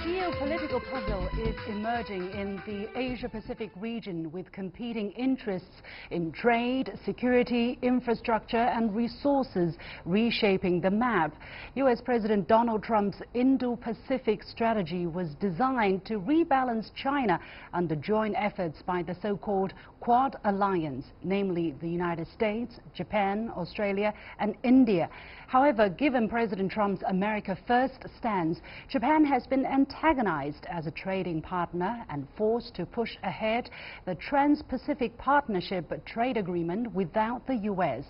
geopolitical puzzle is emerging in the Asia-Pacific region with competing interests in trade, security, infrastructure and resources reshaping the map. U.S. President Donald Trump's Indo-Pacific strategy was designed to rebalance China under joint efforts by the so-called Quad Alliance, namely the United States, Japan, Australia and India. However, given President Trump's America First stance, Japan has been antagonized as a trading partner and forced to push ahead the Trans-Pacific Partnership trade agreement without the U.S.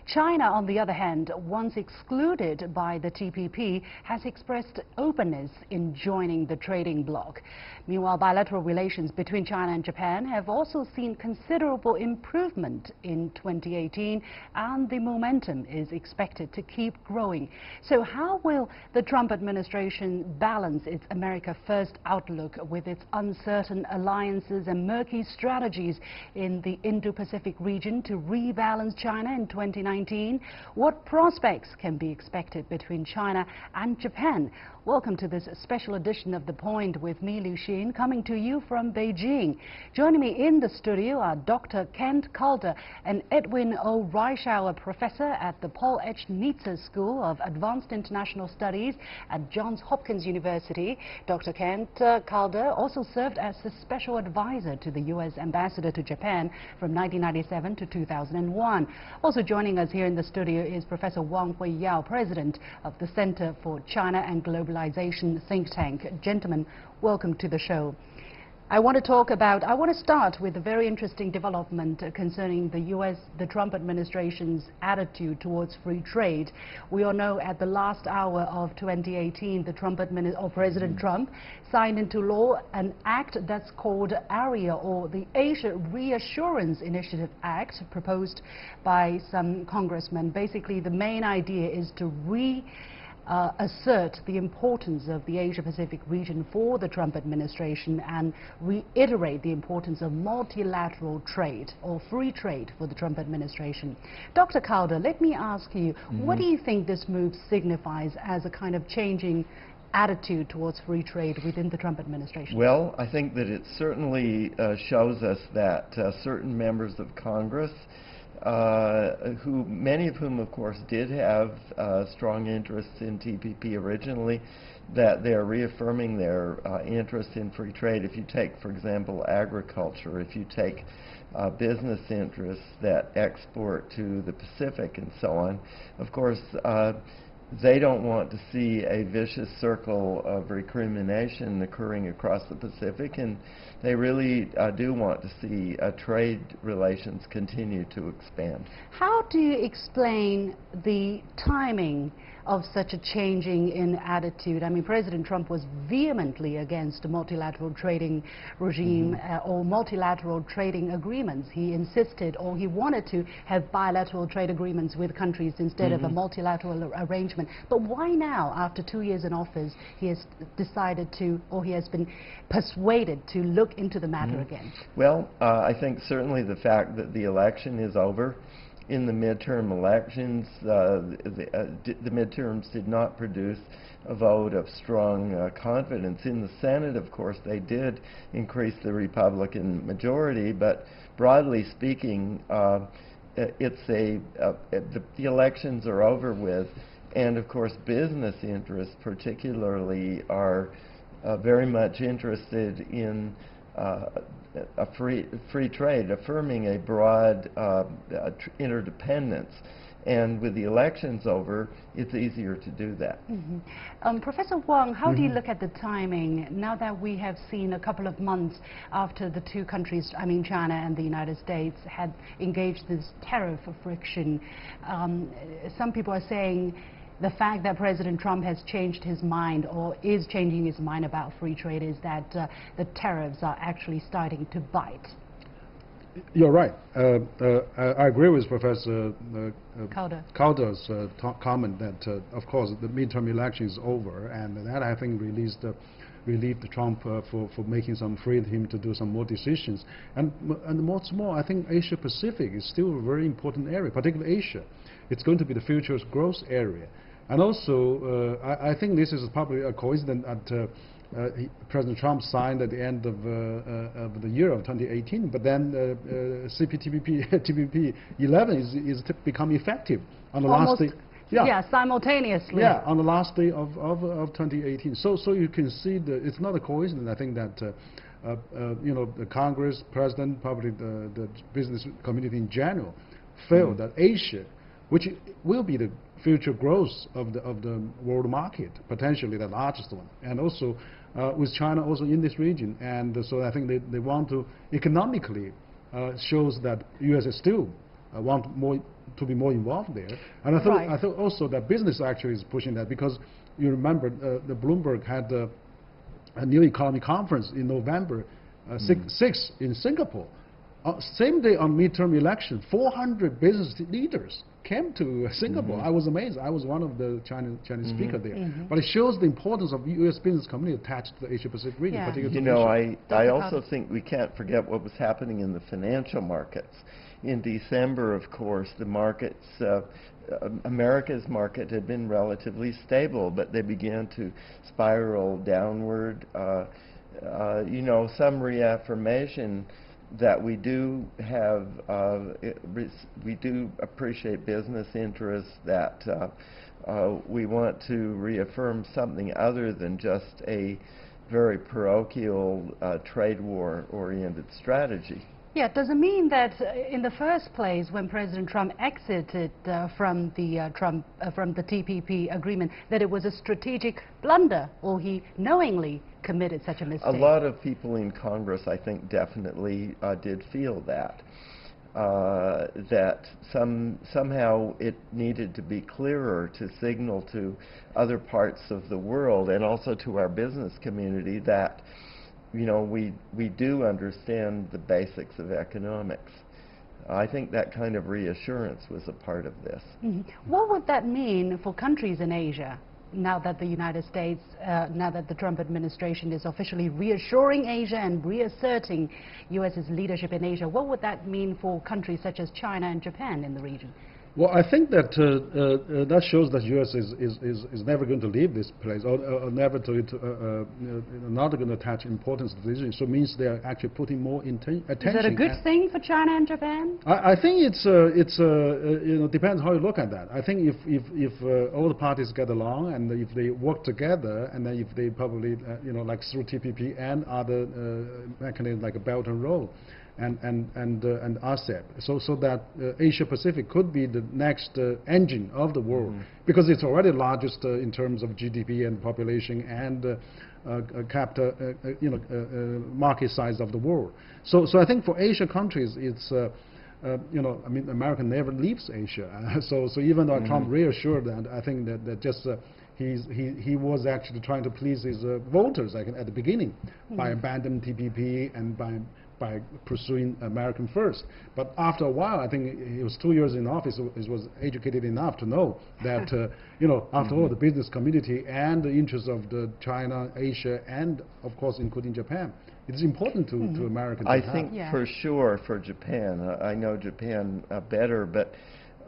China, on the other hand, once excluded by the TPP, has expressed openness in joining the trading bloc. Meanwhile, bilateral relations between China and Japan have also seen considerable improvement in 2018, and the momentum is expected to keep growing. So how will the Trump administration balance its America First outlook with its uncertain alliances and murky strategies in the Indo-Pacific region to rebalance China in 2019? What prospects can be expected between China and Japan? Welcome to this special edition of The Point with me, Liu Xin, coming to you from Beijing. Joining me in the studio are Dr. Kent Calder and Edwin O. Reischauer, professor at the Paul H. Nitze School of Advanced International Studies at Johns Hopkins University. Dr. Kent Calder also served as the special advisor to the U.S. ambassador to Japan from 1997 to 2001. Also joining us here in the studio is Professor Wang Huiyao, president of the Center for China and Globalization think tank. Gentlemen, welcome to the show. I want to start with a very interesting development concerning the Trump administration's attitude towards free trade. We all know at the last hour of 2018, President Trump signed into law an act that's called ARIA, or the Asia Reassurance Initiative Act, proposed by some congressmen. Basically, the main idea is to assert the importance of the Asia-Pacific region for the Trump administration and reiterate the importance of multilateral trade or free trade for the Trump administration. Dr. Calder, let me ask you, what do you think this move signifies as a kind of changing attitude towards free trade within the Trump administration? Well, I think that it certainly shows us that certain members of Congress, many of whom, of course, did have strong interests in TPP originally, that they're reaffirming their interest in free trade. If you take, for example, agriculture, if you take business interests that export to the Pacific and so on, of course, they don't want to see a vicious circle of recrimination occurring across the Pacific, and they really do want to see trade relations continue to expand. How do you explain the timing of such a changing in attitude? I mean, President Trump was vehemently against a multilateral trading regime or multilateral trading agreements. He insisted, or he wanted to have bilateral trade agreements with countries instead of a multilateral arrangement. But why now, after 2 years in office, he has decided to, or he has been persuaded to look into the matter again? Well, I think certainly the fact that the election is over. In the midterm elections, the midterms did not produce a vote of strong confidence. In the Senate, of course, they did increase the Republican majority, but broadly speaking, the elections are over with, and of course business interests particularly are very much interested in a free trade, affirming a broad interdependence. And with the elections over, it's easier to do that. Professor Wang, how do you look at the timing now that we have seen a couple of months after the two countries, I mean China and the United States, had engaged this tariff friction? Some people are saying the fact that President Trump has changed his mind or is changing his mind about free trade is that the tariffs are actually starting to bite. You're right. I agree with Professor Calder's comment that, of course, the midterm election is over, and that, I think, relieved Trump for making some freed him to do some more decisions. And what's more, I think Asia Pacific is still a very important area, particularly Asia. It's going to be the future's growth area. And also, I think this is probably a coincidence that President Trump signed at the end of the year of 2018, but then TPP 11 is to become effective on the last day. Yeah, simultaneously. Yeah, on the last day of 2018. So you can see it's not a coincidence. I think that you know, the Congress, President, probably the business community in general, feel that Asia, which will be the future growth of the world market, potentially the largest one, and also with China also in this region, and so I think they want to economically shows that U.S. is still want to be more involved there, and I thought also that business actually is pushing that, because you remember the Bloomberg had a new economy conference in November 6 in Singapore. Same day on midterm election, 400 business leaders came to Singapore. I was amazed. I was one of the Chinese speakers there. But it shows the importance of U.S. business community attached to the Asia-Pacific region, particularly you know, I also think we can't forget what was happening in the financial markets. In December, of course, the markets, America's market had been relatively stable, but they began to spiral downward. You know, some reaffirmation that we do have, we do appreciate business interests, that we want to reaffirm something other than just a very parochial trade war-oriented strategy. Yeah, does it mean that in the first place, when President Trump exited from the TPP agreement, that it was a strategic blunder, or he knowingly committed such a mistake? A lot of people in Congress, I think, definitely did feel that. That somehow it needed to be clearer to signal to other parts of the world and also to our business community that, you know, we do understand the basics of economics. I think that kind of reassurance was a part of this. What would that mean for countries in Asia, now that the United States, now that the Trump administration is officially reassuring Asia and reasserting U.S.'s leadership in Asia? What would that mean for countries such as China and Japan in the region? Well, I think that that shows that U.S. is never going to leave this place, or never not going to attach importance to this issue. So it means they are actually putting more attention. Is that a good thing for China and Japan? I think it's you know, depends how you look at that. I think if all the parties get along and if they work together, and then if they probably you know, like through TPP and other mechanisms like a Belt and Road and RCEP, so that Asia Pacific could be the next engine of the world, because it's already largest in terms of GDP and population and capital, you know, market size of the world. So I think for Asia countries, it's you know, I mean, America never leaves Asia. So even though Trump reassured that, I think that just he was actually trying to please his voters, like at the beginning, by abandoning TPP and by pursuing American first. But after a while, I think he was 2 years in office, he was educated enough to know that, you know, after all, the business community and the interests of the China, Asia, and of course, including Japan, it's important to America. I think for sure for Japan, I know Japan better, but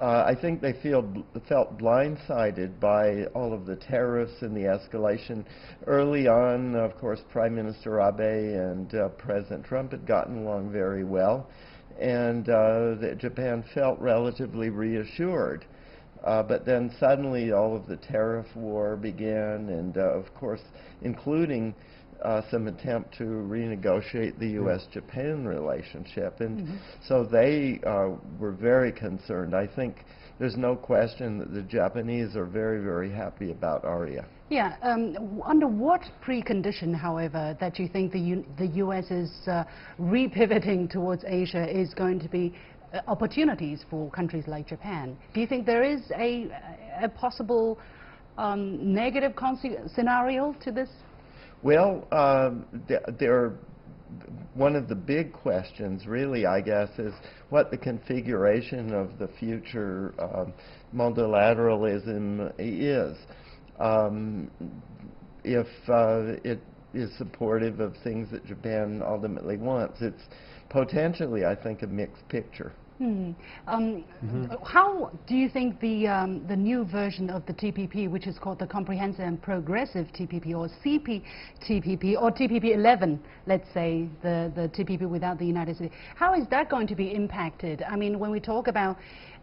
I think they felt blindsided by all of the tariffs and the escalation. Early on, of course, Prime Minister Abe and President Trump had gotten along very well, and Japan felt relatively reassured. But then suddenly all of the tariff war began, and of course, including some attempt to renegotiate the U.S.-Japan relationship. And so they were very concerned. I think there's no question that the Japanese are very, very happy about ARIA. Yeah. Under what precondition, however, that you think the U.S. is repivoting towards Asia is going to be opportunities for countries like Japan? Do you think there is a possible negative scenario to this? Well, one of the big questions, really, I guess, is what the configuration of the future multilateralism is. If it is supportive of things that Japan ultimately wants, it's potentially, I think, a mixed picture. How do you think the new version of the TPP, which is called the Comprehensive and Progressive TPP, or CPTPP, or TPP 11, let's say, the TPP without the United States, how is that going to be impacted? I mean, when we talk about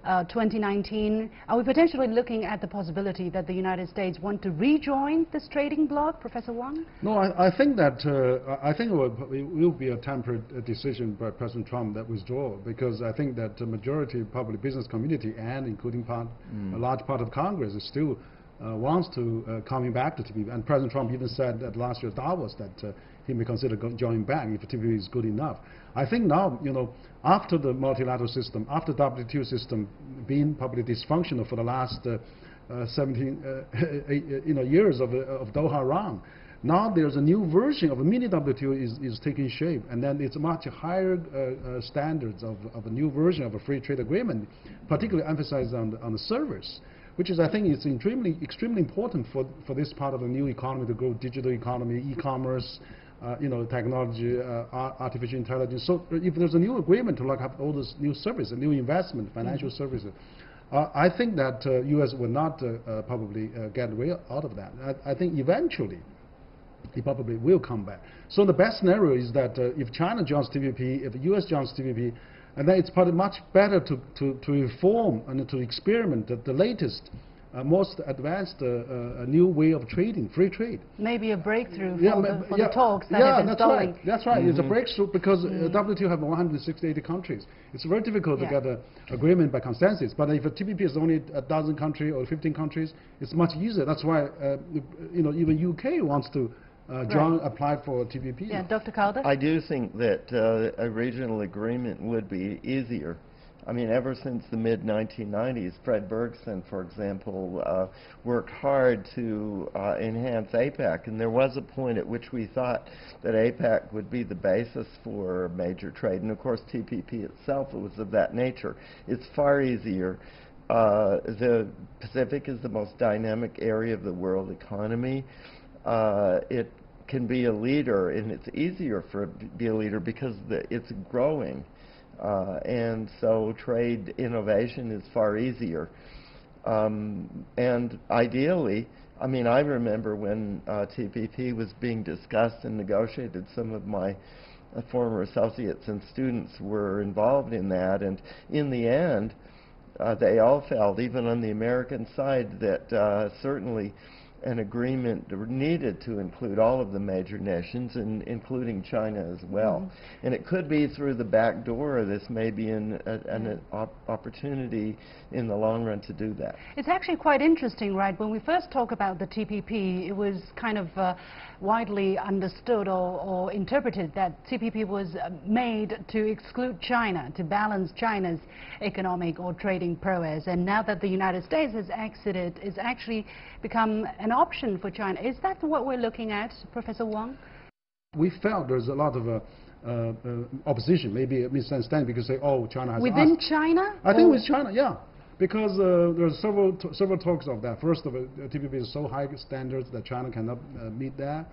2019, are we potentially looking at the possibility that the United States want to rejoin this trading bloc, Professor Wang? No, I think that it will be a temporary decision by President Trump that withdraw, because I think that the majority of public business community and including a large part of Congress is still wants to coming back to TPP. And President Trump even said at last year's Davos that he may consider joining back if TPP is good enough. I think now, after the multilateral system, after the WTO system being probably dysfunctional for the last 17 years of Doha round, now there's a new version of a mini WTO is taking shape, and then it's much higher standards of a new version of a free trade agreement, particularly emphasized on the service, which is, I think, is extremely important for this part of the new economy to grow, digital economy, e-commerce, technology, artificial intelligence. So if there's a new agreement to lock up all those new services, new investment, financial services, I think that U.S. will not probably get away out of that. I think eventually it probably will come back. So the best scenario is that if China joins TPP, if the U.S. joins TPP, and then it's probably much better to reform and to experiment the latest, most advanced new way of trading, free trade. Maybe a breakthrough for the talks that have been stalling. Right. That's right. It's a breakthrough because WTO have 168 countries. It's very difficult to get an agreement by consensus. But if a TPP is only a dozen countries or 15 countries, it's much easier. That's why even UK wants to apply for TPP. Yeah, Dr. Calder? I do think that a regional agreement would be easier. I mean, ever since the mid-1990s, Fred Bergson, for example, worked hard to enhance APEC, and there was a point at which we thought that APEC would be the basis for major trade, and of course TPP itself was of that nature. It's far easier. The Pacific is the most dynamic area of the world economy. It can be a leader, and it's easier for it to be a leader because it's growing. And so trade innovation is far easier. And ideally, I mean, I remember when TPP was being discussed and negotiated, some of my former associates and students were involved in that, and in the end, they all felt, even on the American side, that certainly an agreement needed to include all of the major nations, including China as well. And it could be through the back door. This may be an opportunity in the long run to do that. It's actually quite interesting, right? When we first talk about the TPP, it was kind of widely understood or interpreted that TPP was made to exclude China, to balance China's economic or trading prowess. And now that the United States has exited, it's actually become an option for China. Is that what we're looking at, Professor Wang? We felt there's a lot of opposition, maybe a misunderstanding, because they say, oh, China has within China? I think with China, yeah. Because there's several talks of that. First of all, TPP is so high standards that China cannot meet that.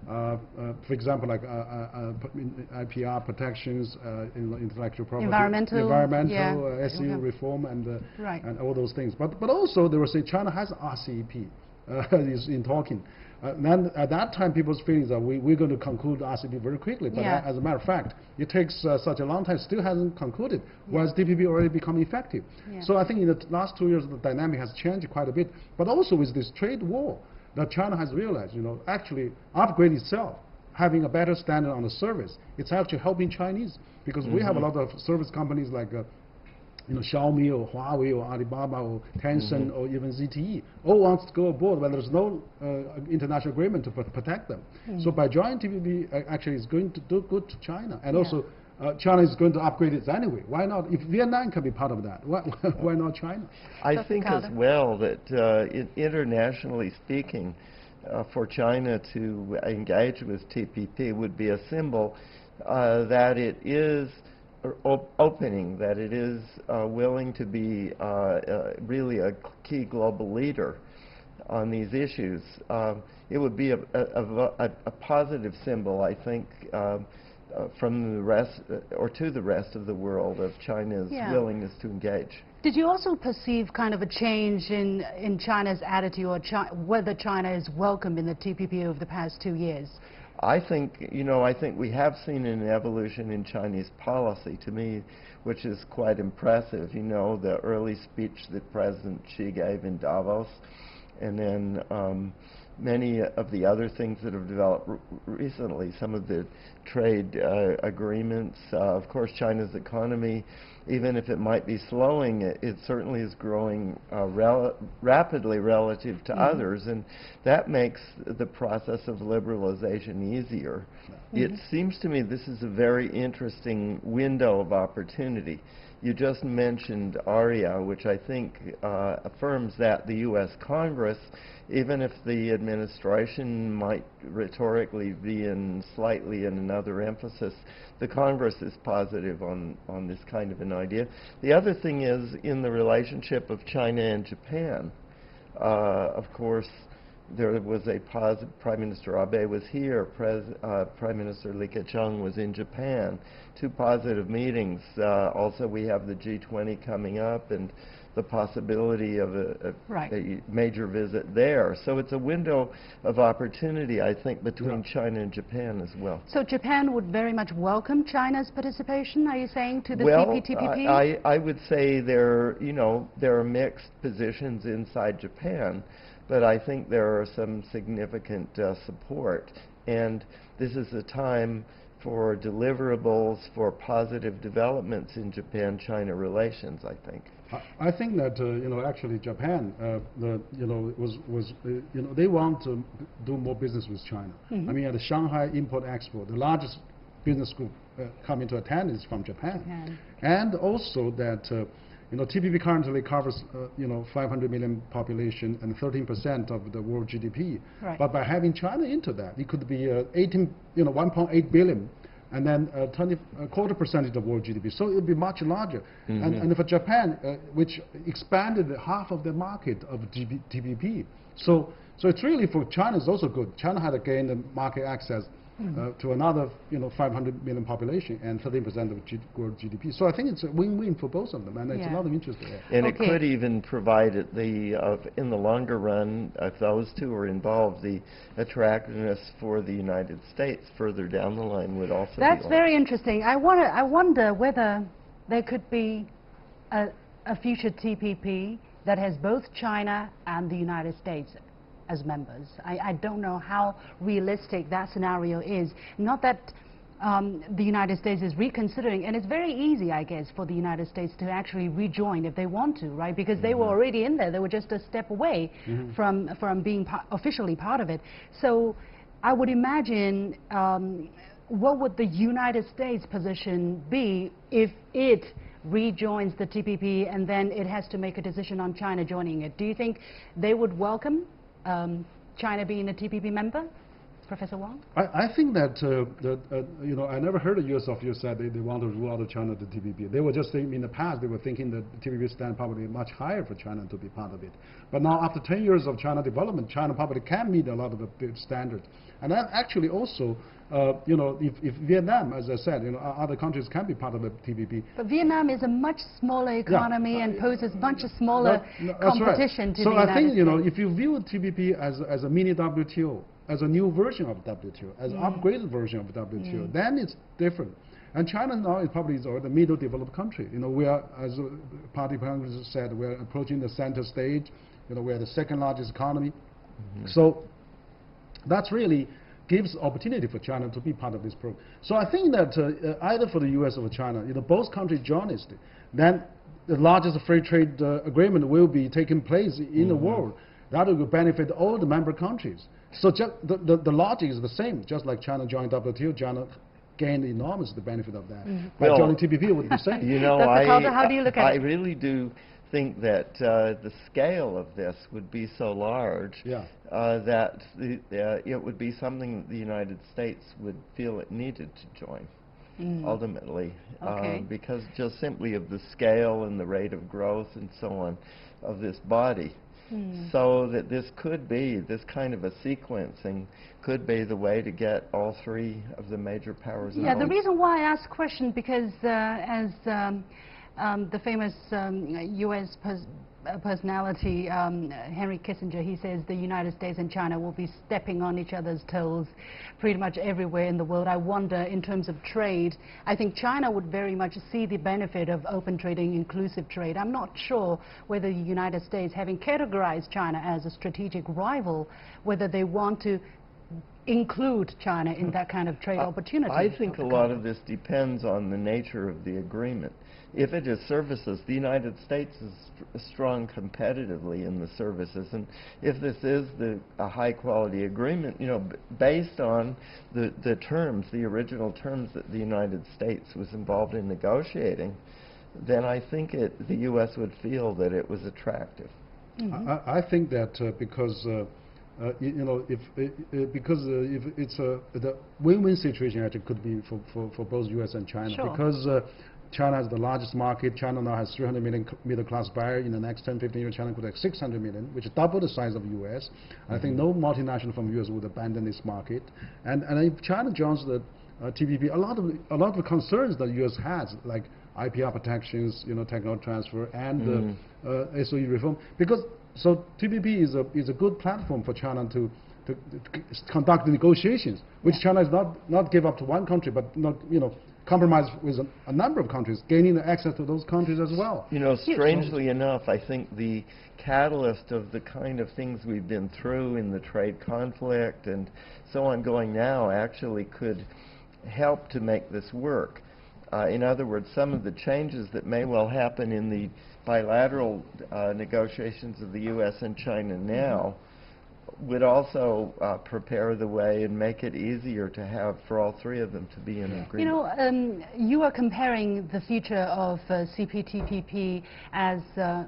For example, like IPR protections, intellectual property, environmental SEU reform, and all those things. But also they will say China has RCEP is in talking. Then at that time, people's feelings are we're going to conclude RCEP very quickly. But as a matter of fact, it takes such a long time, still hasn't concluded, whereas TPP already become effective. So I think in the last 2 years, the dynamic has changed quite a bit. But also with this trade war, that China has realized, actually upgrade itself, having a better standard on the service. It's actually helping Chinese, because we have a lot of service companies like Xiaomi or Huawei or Alibaba or Tencent or even ZTE all wants to go aboard, but there's no international agreement to protect them. So by joining TPP, actually it's going to do good to China, and also China is going to upgrade it anyway. Why not? If Vietnam can be part of that, why not China? I think as well that internationally speaking, for China to engage with TPP would be a symbol that it is opening, that it is willing to be really a key global leader on these issues. It would be a positive symbol, I think, from the rest, or to the rest of the world, of China's willingness to engage. Did you also perceive kind of a change in China's attitude, or whether China is welcome in the TPP over the past 2 years? I think, you know, I think we have seen an evolution in Chinese policy, to me, which is quite impressive. You know, the early speech that President Xi gave in Davos, and then many of the other things that have developed recently, some of the trade agreements. Of course, China's economy, even if it might be slowing, it certainly is growing rapidly relative to others, and that makes the process of liberalization easier. It seems to me this is a very interesting window of opportunity. You just mentioned ARIA, which I think affirms that the U.S. Congress, even if the administration might rhetorically be slightly in another emphasis, the Congress is positive on this kind of an idea. The other thing is in the relationship of China and Japan. Of course, there was a positive. Prime Minister Abe was here. Prime Minister Li Keqiang was in Japan. 2 positive meetings. Also, we have the G20 coming up, and the possibility of a major visit there. So it's a window of opportunity, I think, between China and Japan as well. So Japan would very much welcome China's participation, are you saying, to the CPTPP? Well, I would say there are mixed positions inside Japan, but I think there are some significant support. And this is a time for deliverables, for positive developments in Japan-China relations, I think. I think that actually Japan, they want to do more business with China. I mean, at the Shanghai Import-Export, the largest business group coming to attend is from Japan. And also that TPP currently covers 500 million population and 13% of the world GDP. But by having China into that, it could be 1.8 billion. And then a quarter percentage of world GDP. So it would be much larger. And for Japan, which expanded half of the market of TPP. So it's really, for China, it's also good. China had gained the market access to another 500 million population and 13% of world GDP. So I think it's a win-win for both of them, and it's a lot of interest there. And it could even provide in the longer run, if those two are involved, the attractiveness for the United States further down the line would also be. That's very interesting. I wonder whether there could be a future TPP that has both China and the United States as members. I don't know how realistic that scenario is. Not that the United States is reconsidering, and it's very easy, I guess, for the United States to actually rejoin if they want to, right? Because they were already in there. They were just a step away from being officially part of it. So I would imagine, what would the United States position be if it rejoins the TPP and then it has to make a decision on China joining it? Do you think they would welcome China being a TPP member? Professor Wang? I think that, I never heard the US officials said they want to rule out of China the TPP. They were just thinking, in the past, they were thinking that the TPP stand probably much higher for China to be part of it. But now, after 10 years of China development, China probably can meet a lot of the standards. And that actually also, if Vietnam, as I said, other countries can be part of the TPP. But Vietnam is a much smaller economy and poses much smaller competition to the United States. So I think, if you view TPP as a mini WTO, as a new version of WTO, as an upgraded version of WTO, then it's different. And China now is probably the middle developed country. We are, as Party Congress said, we are approaching the center stage. We are the second largest economy. So that's really gives opportunity for China to be part of this program. So I think that either for the US or China, both countries join it, then the largest free trade agreement will be taking place in the world. That will benefit all the member countries. So the logic is the same. Just like China joined WTO, China gained enormous the benefit of that. By joining TPP, it would be the same. How do you look at it? I really do think that the scale of this would be so large that it would be something the United States would feel it needed to join ultimately, because just simply of the scale and the rate of growth and so on of this body. So that this could be, this kind of a sequencing could be the way to get all three of the major powers involved. Yeah, the reason why I asked the question, because as the famous U.S. personality, Henry Kissinger, he says the United States and China will be stepping on each other's toes pretty much everywhere in the world. I wonder, in terms of trade, I think China would very much see the benefit of open trading, inclusive trade. I'm not sure whether the United States, having categorized China as a strategic rival, whether they want to include China in that kind of trade opportunity. I think a lot of this depends on the nature of the agreement. If it is services, the United States is strong competitively in the services, and if this is a high-quality agreement, you know, based on the terms, the original terms that the United States was involved in negotiating, then I think the U.S. would feel that it was attractive. I think that because you know, if it's the win-win situation, actually could be for both U.S. and China. Sure. Because China is the largest market. China now has 300 million middle-class buyers. In the next 10, 15 years, China could have 600 million, which is double the size of the U.S. I think no multinational from the U.S. would abandon this market. And if China joins the TPP, a lot of the concerns that the U.S. has, like IPR protections, you know, technology transfer, and SOE reform, because so TPP is a good platform for China to conduct the negotiations, which China is not give up to one country, but not, you know, compromise with a number of countries, gaining the access to those countries as well. You know, strangely enough, I think the catalyst of the kind of things we've been through in the trade conflict and so on going now actually could help to make this work. In other words, some of the changes that may well happen in the bilateral negotiations of the U.S. and China now would also prepare the way and make it easier to have for all three of them to be in agreement. You know, you are comparing the future of CPTPP as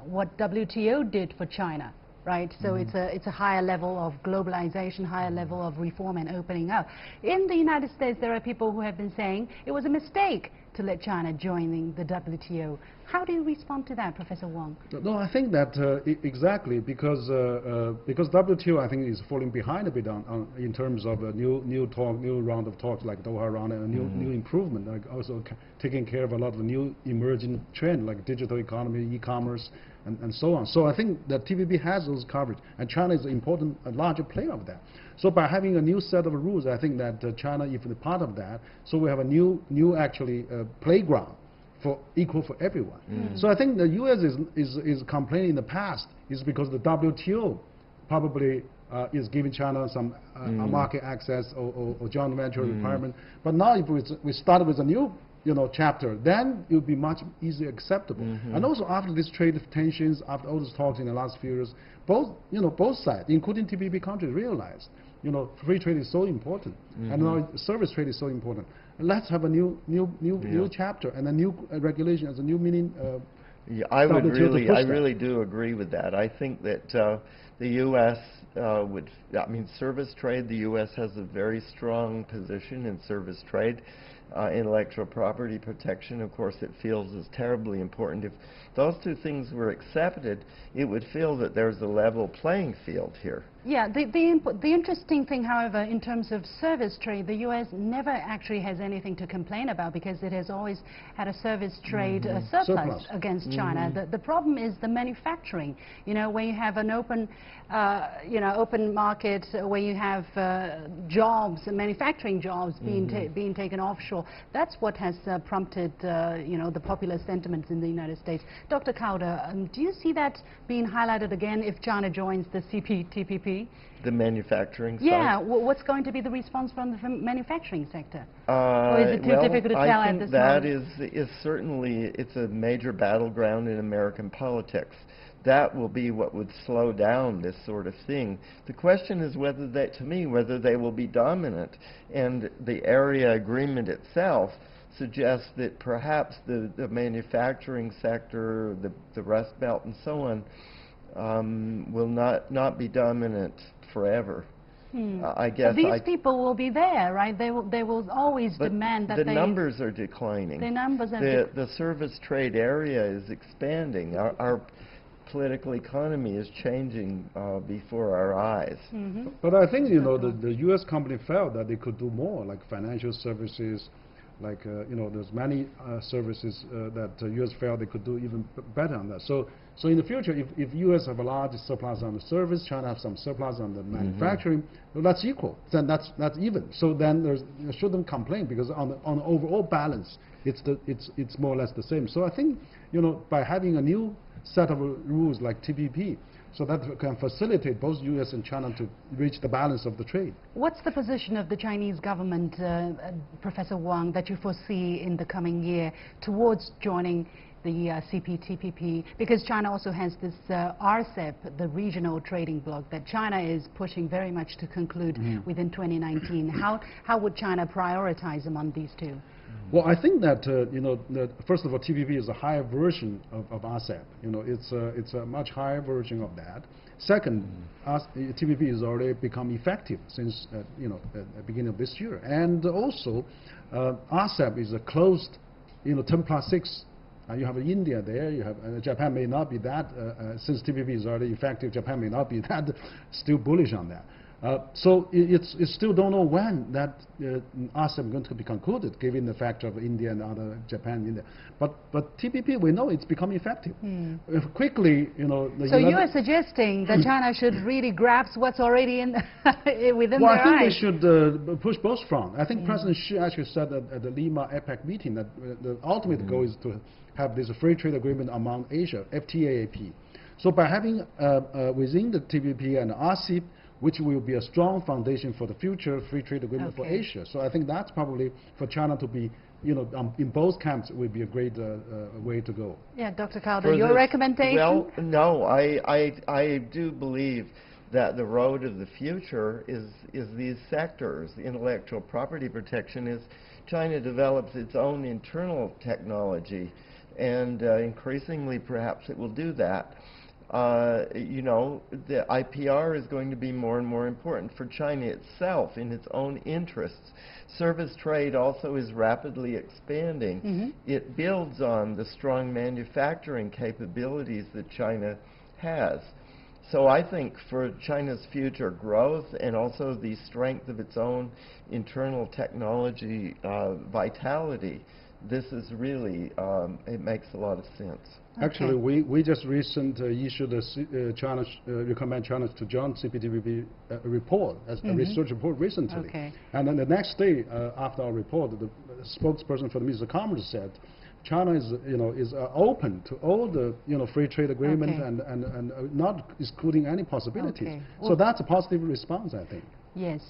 what WTO did for China, right? So it's a higher level of globalization, higher level of reform and opening up. In the United States, there are people who have been saying it was a mistake to let China join the WTO. How do you respond to that, Professor Wong? No, I think that exactly because WTO, I think, is falling behind a bit in terms of a new round of talks like Doha round, and a new improvement, like also taking care of a lot of the new emerging trends like digital economy, e-commerce, and so on. So I think that TPP has those coverage, and China is a larger player of that. So by having a new set of rules, I think that China, if they're part of that, so we have a new actually playground for equal for everyone. So I think the U.S. is complaining in the past is because the WTO probably is giving China some market access or joint venture requirement. But now if we start with a new chapter, then it will be much easier acceptable. And also after these trade tensions, after all these talks in the last few years, both sides, including TPP countries, realized free trade is so important, and now service trade is so important. Let's have a new chapter and a new regulation as a new meaning. Yeah, I really do agree with that. I think that the U.S. Service trade, the U.S. has a very strong position in service trade. Intellectual property protection, of course, it feels is terribly important. If those two things were accepted, it would feel that there's a level playing field here. Yeah, the interesting thing, however, in terms of service trade, the U.S. never actually has anything to complain about because it has always had a service trade surplus against China. The problem is the manufacturing. Where you have an open, open market, where you have jobs, manufacturing jobs being taken offshore. That's what has prompted, the popular sentiments in the United States. Dr. Kauder, do you see that being highlighted again if China joins the CPTPP? The manufacturing side? Yeah, what's going to be the response from the manufacturing sector? Or is it too difficult to tell at this moment? I think that is certainly, it's a major battleground in American politics. That will be what would slow down this sort of thing. The question is whether they will be dominant. And the area agreement itself suggests that perhaps the manufacturing sector, the Rust Belt and so on, will not be dominant forever. I guess these people will be there, right? They will always demand that the numbers are declining. The numbers are the service trade area is expanding. political economy is changing before our eyes. Mm-hmm. But I think, you know, the U.S. company felt that they could do more, like financial services, like, you know, there's many services that U.S. felt they could do even better on that. So in the future, if U.S. have a large surplus on the service, China have some surplus on the manufacturing, well, that's equal. Then that's even. So then you shouldn't complain, because on the overall balance, it's more or less the same. So I think, you know, by having a new set of rules like TPP, so that can facilitate both U.S. and China to reach the balance of the trade. What's the position of the Chinese government, Professor Wang, that you foresee in the coming year towards joining the CPTPP? Because China also has this RCEP, the regional trading bloc, that China is pushing very much to conclude within 2019. How would China prioritize among these two? Well, I think that you know, first of all, TPP is a higher version of RCEP. You know, it's a much higher version of that. Second, TPP has already become effective since you know, at the beginning of this year, and also RCEP is a closed, you know, 10+6. You have India there. You have Japan may not be that since TPP is already effective. Japan may not be that still bullish on that. So it's still don't know when that RCEP is going to be concluded, given the fact of India and other Japan, India. But TPP, we know it's become effective. Quickly, you know. So you are suggesting that China should really grasp what's already in within their eyes? Well, I think we should push both fronts. I think President Xi actually said at the Lima APEC meeting that the ultimate goal is to have this free trade agreement among Asia, FTAAP. So by having within the TPP and RCEP, which will be a strong foundation for the future free trade agreement for Asia. So I think that's probably for China to be, you know, in both camps would be a great way to go. Yeah, Dr. Calder, your recommendation? Well, no, I do believe that the road of the future is these sectors. Intellectual property protection is China develops its own internal technology, and increasingly perhaps it will do that. You know, the IPR is going to be more and more important for China itself in its own interests. Service trade also is rapidly expanding. It builds on the strong manufacturing capabilities that China has. So I think for China's future growth and also the strength of its own internal technology vitality, this is really, it makes a lot of sense. Actually, we just recently issued a recommend China to join CPTPP report, as a research report recently. And then the next day after our report, the spokesperson for the Ministry of Commerce said, China is, you know, is open to all the, you know, free trade agreement and not excluding any possibilities. So that's a positive response, I think. Yes,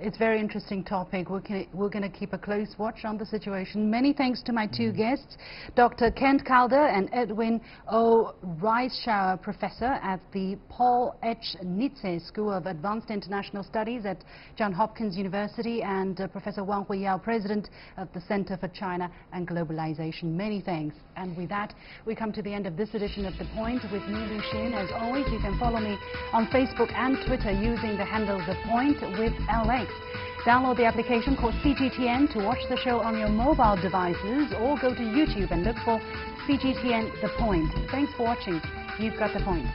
it's a very interesting topic. We're going to keep a close watch on the situation. Many thanks to my two guests, Dr. Kent Calder and Edwin O. Reisschauer, professor at the Paul H. Nitze School of Advanced International Studies at Johns Hopkins University, and Professor Wang Huiyao, president of the Center for China and Globalization. Many thanks. And with that, we come to the end of this edition of The Point with me, Lu Xin. As always, you can follow me on Facebook and Twitter using the handle The Point with LX. Download the application called CGTN to watch the show on your mobile devices, or go to YouTube and look for CGTN The Point. Thanks for watching. You've got The Point.